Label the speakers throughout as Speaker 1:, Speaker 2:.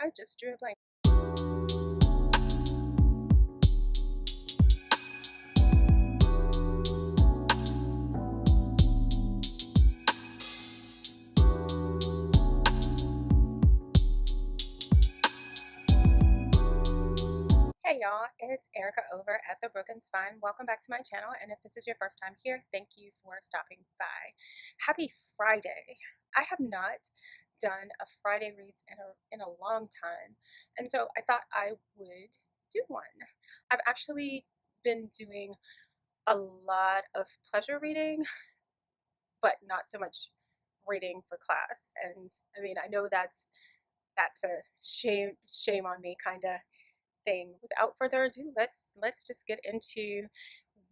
Speaker 1: I just drew a blank. Hey y'all, it's Erica over at The Broken Spine. Welcome back to my channel, and if this is your first time here, thank you for stopping by. Happy Friday. I have not done a Friday reads in a long time, and so I thought I would do one. I've actually been doing a lot of pleasure reading, but not so much reading for class. And I mean, I know that's a shame on me kind of thing. Without further ado, let's just get into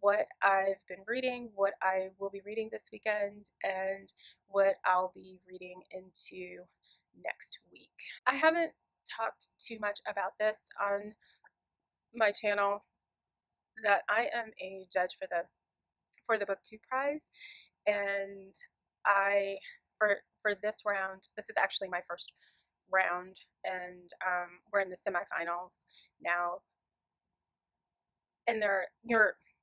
Speaker 1: what I've been reading, what I will be reading this weekend, and what I'll be reading into next week. I haven't talked too much about this on my channel, that I am a judge for the Booktube Prize, and I for this round, this is actually my first round, and we're in the semifinals now, and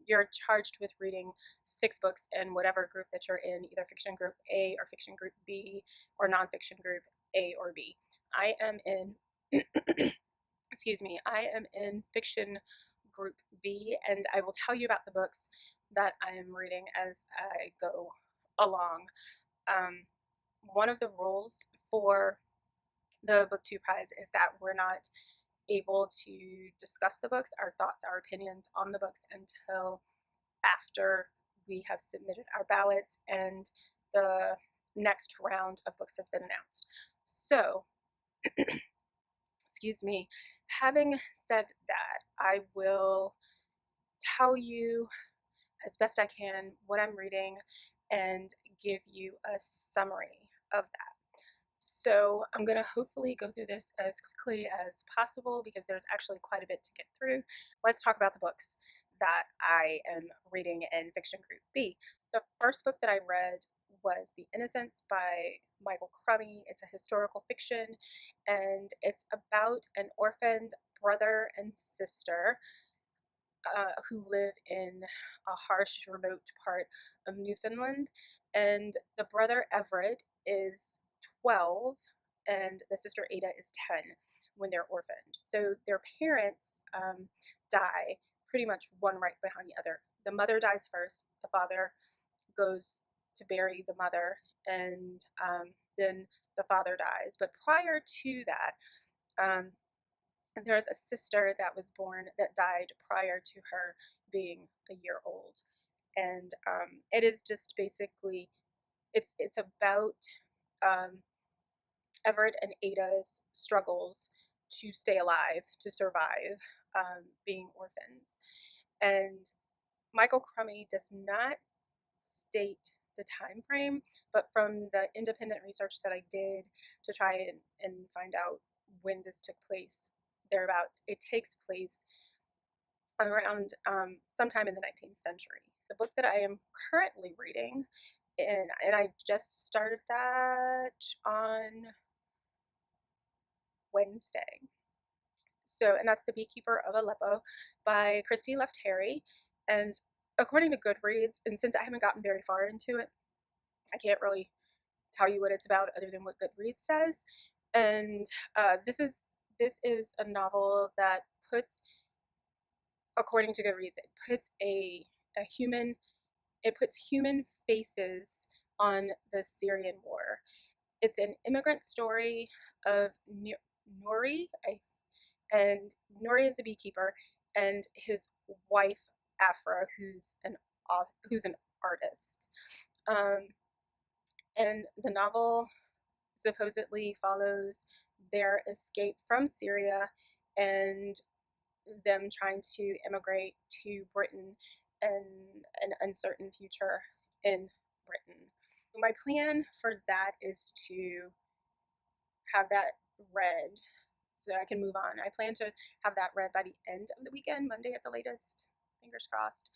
Speaker 1: you're charged with reading 6 books in whatever group that you're in, either fiction group A or fiction group B or nonfiction group A or B. I am in excuse me, I am in fiction group B, and I will tell you about the books that I am reading as I go along. One of the rules for the Booktube Prize is that we're not able to discuss the books, our thoughts, our opinions on the books, until after we have submitted our ballots and the next round of books has been announced. So, excuse me, having said that, I will tell you as best I can what I'm reading and give you a summary of that. So I'm going to hopefully go through this as quickly as possible because there's actually quite a bit to get through. Let's talk about the books that I am reading in Fiction Group B. The first book that I read was The Innocence by Michael Crummey. It's a historical fiction, and it's about an orphaned brother and sister who live in a harsh, remote part of Newfoundland. And the brother Everett is 12, and the sister Ada is 10 when they're orphaned. So their parents die pretty much one right behind the other. The mother dies first, the father goes to bury the mother, and then the father dies. But prior to that, there's a sister that was born that died prior to her being a year old. And it is just basically, it's about Everett and Ada's struggles to stay alive, to survive being orphans. And Michael Crummey does not state the time frame, but from the independent research that I did to try and find out when this took place, thereabouts, it takes place around sometime in the 19th century. The book that I am currently reading, and I just started that on Wednesday. So, and that's The Beekeeper of Aleppo by Christy Lefteri. And according to Goodreads, and since I haven't gotten very far into it, I can't really tell you what it's about other than what Goodreads says. And this is a novel that puts, according to Goodreads, it puts human faces on the Syrian war. It's an immigrant story of Nuri, and Nuri is a beekeeper, and his wife Afra, who's an artist. And the novel supposedly follows their escape from Syria and them trying to immigrate to Britain and an uncertain future in Britain. My plan for that is to have that read so I can move on. I plan to have that read by the end of the weekend, Monday at the latest, fingers crossed,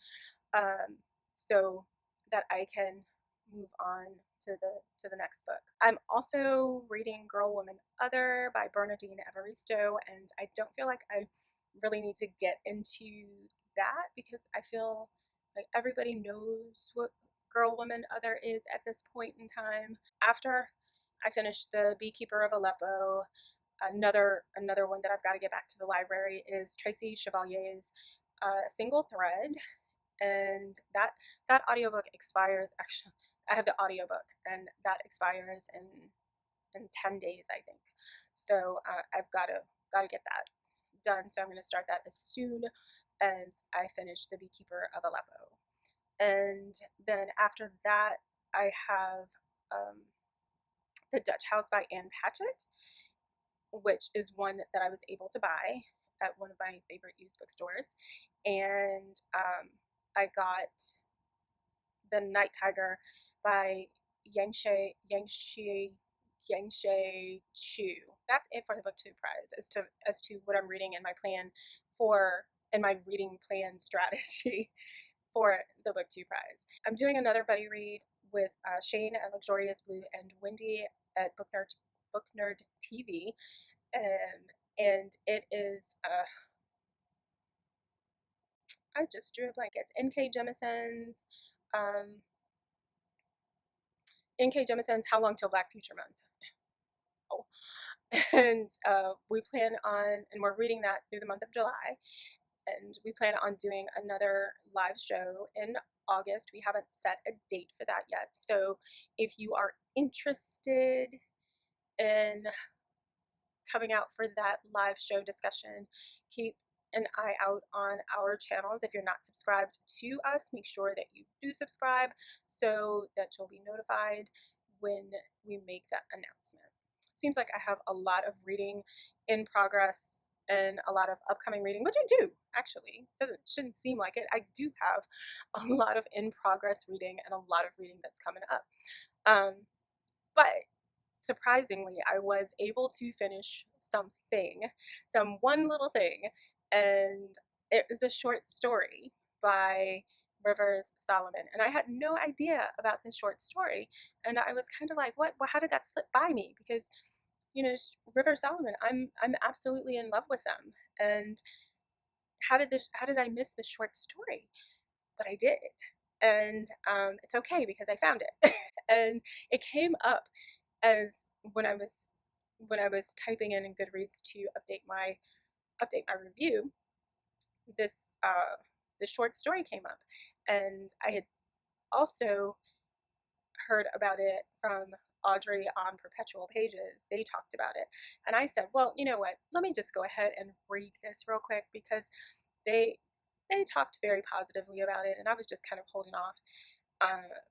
Speaker 1: so that I can move on to the next book. I'm also reading Girl, Woman, Other by Bernardine Evaristo, and I don't feel like I really need to get into that because I feel like everybody knows what Girl, Woman, Other is at this point in time. After I finished the Beekeeper of Aleppo, another one that I've got to get back to the library is Tracy Chevalier's Single Thread, and that audiobook expires. Actually, I have the audiobook, and that expires in 10 days, I think. So I've got to get that done. So I'm going to start that as soon as I finish the Beekeeper of Aleppo. And then after that, I have The Dutch House by Anne Patchett, which is one that I was able to buy at one of my favorite used bookstores. And I got The Night Tiger by Yangsze Choo. That's it for the Booktube prize as to what I'm reading in my plan for in my reading plan strategy for the Booktube prize. I'm doing another buddy read with Shane at Luxurious Blue and Wendy at Book Nerd TV, and it is I just drew a blank. It's um, N.K. Jemison's How Long Till Black Future Month. Oh. And we plan on, and we're reading that through the month of July, and we plan on doing another live show in August. We haven't set a date for that yet, so if you are interested in coming out for that live show discussion, keep an eye out on our channels. If you're not subscribed to us, make sure that you do subscribe so that you'll be notified when we make that announcement. Seems like I have a lot of reading in progress and a lot of upcoming reading, which I do actually. Shouldn't seem like it. I do have a lot of in progress reading and a lot of reading that's coming up. But surprisingly, I was able to finish some one little thing, and it was a short story by Rivers Solomon, and I had no idea about this short story, and I was kind of like, what? Well, how did that slip by me? Because Rivers Solomon, I'm absolutely in love with them, and how did I miss this short story? But I did, and it's okay because I found it, and it came up as when I was typing in Goodreads to update my review. This short story came up, and I had also heard about it from Adri on Perpetual Pages. They talked about it, and I said, well, you know what? Let me just go ahead and read this real quick because they talked very positively about it, and I was just kind of holding off.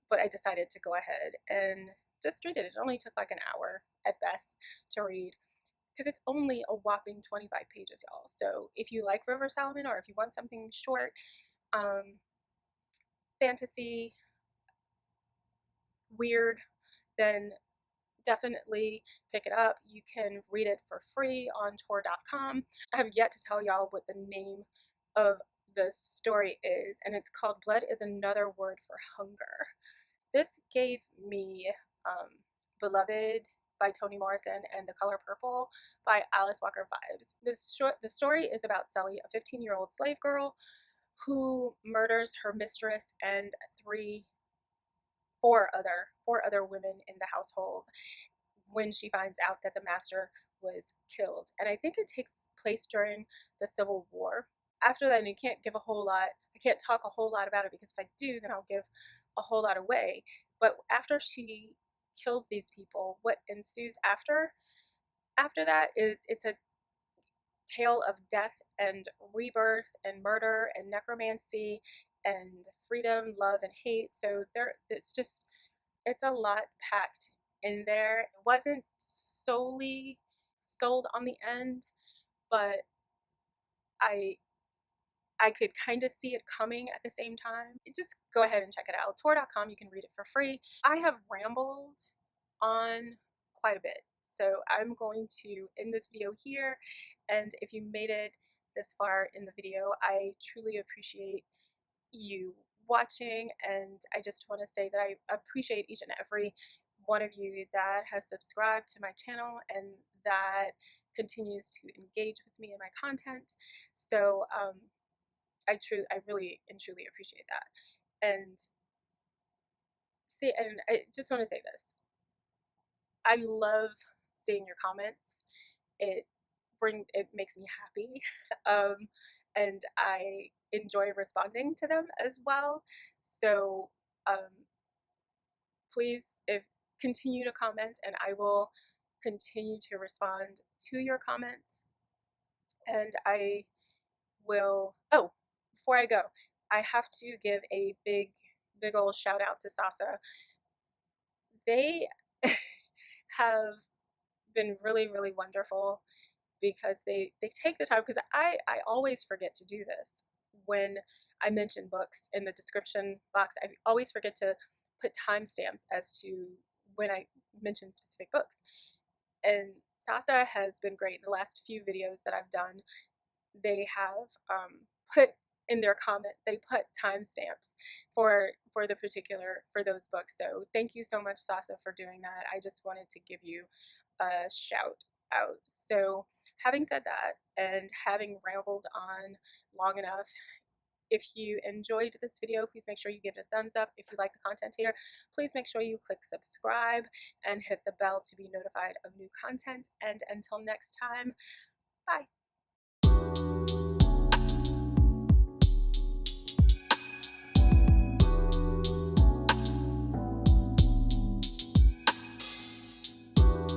Speaker 1: But I decided to go ahead and just read it. It only took like an hour at best to read because it's only a whopping 25 pages, y'all. So if you like River Solomon or if you want something short, fantasy, weird, then definitely pick it up. You can read it for free on Tor.com. I have yet to tell y'all what the name of the story is, and it's called Blood is Another Word for Hunger. This gave me Beloved by Toni Morrison and The Color Purple by Alice Walker vibes. The story is about Sally, a 15-year-old slave girl who murders her mistress and four other women in the household when she finds out that the master was killed. And I think it takes place during the Civil War. After that, and I can't talk a whole lot about it because if I do, then I'll give a whole lot away. But after she kills these people, what ensues after that is it's a tale of death and rebirth and murder and necromancy and freedom, love, and hate. So it's a lot packed in there. It wasn't solely sold on the end, but I could kind of see it coming at the same time. Just go ahead and check it out. Tor.com, you can read it for free. I have rambled on quite a bit, so I'm going to end this video here, and if you made it this far in the video, I truly appreciate you watching, and I just want to say that I appreciate each and every one of you that has subscribed to my channel and that continues to engage with me in my content. So I really and truly appreciate that. And see, and I just want to say this: I love seeing your comments. It it makes me happy, and I enjoy responding to them as well. So please, if continue to comment, and I will continue to respond to your comments. And I will. Oh, before I go, I have to give a big old shout out to Sasa. They have been really wonderful because they take the time, because I always forget to do this when I mention books in the description box. I always forget to put timestamps as to when I mention specific books. And Sasa has been great. In the last few videos that I've done, they have put in their comment, they put timestamps for the particular, for those books. So thank you so much, Sasa, for doing that. I just wanted to give you a shout out. So having said that, and having rambled on long enough, if you enjoyed this video, please make sure you give it a thumbs up. If you like the content here, please make sure you click subscribe and hit the bell to be notified of new content. And until next time, bye.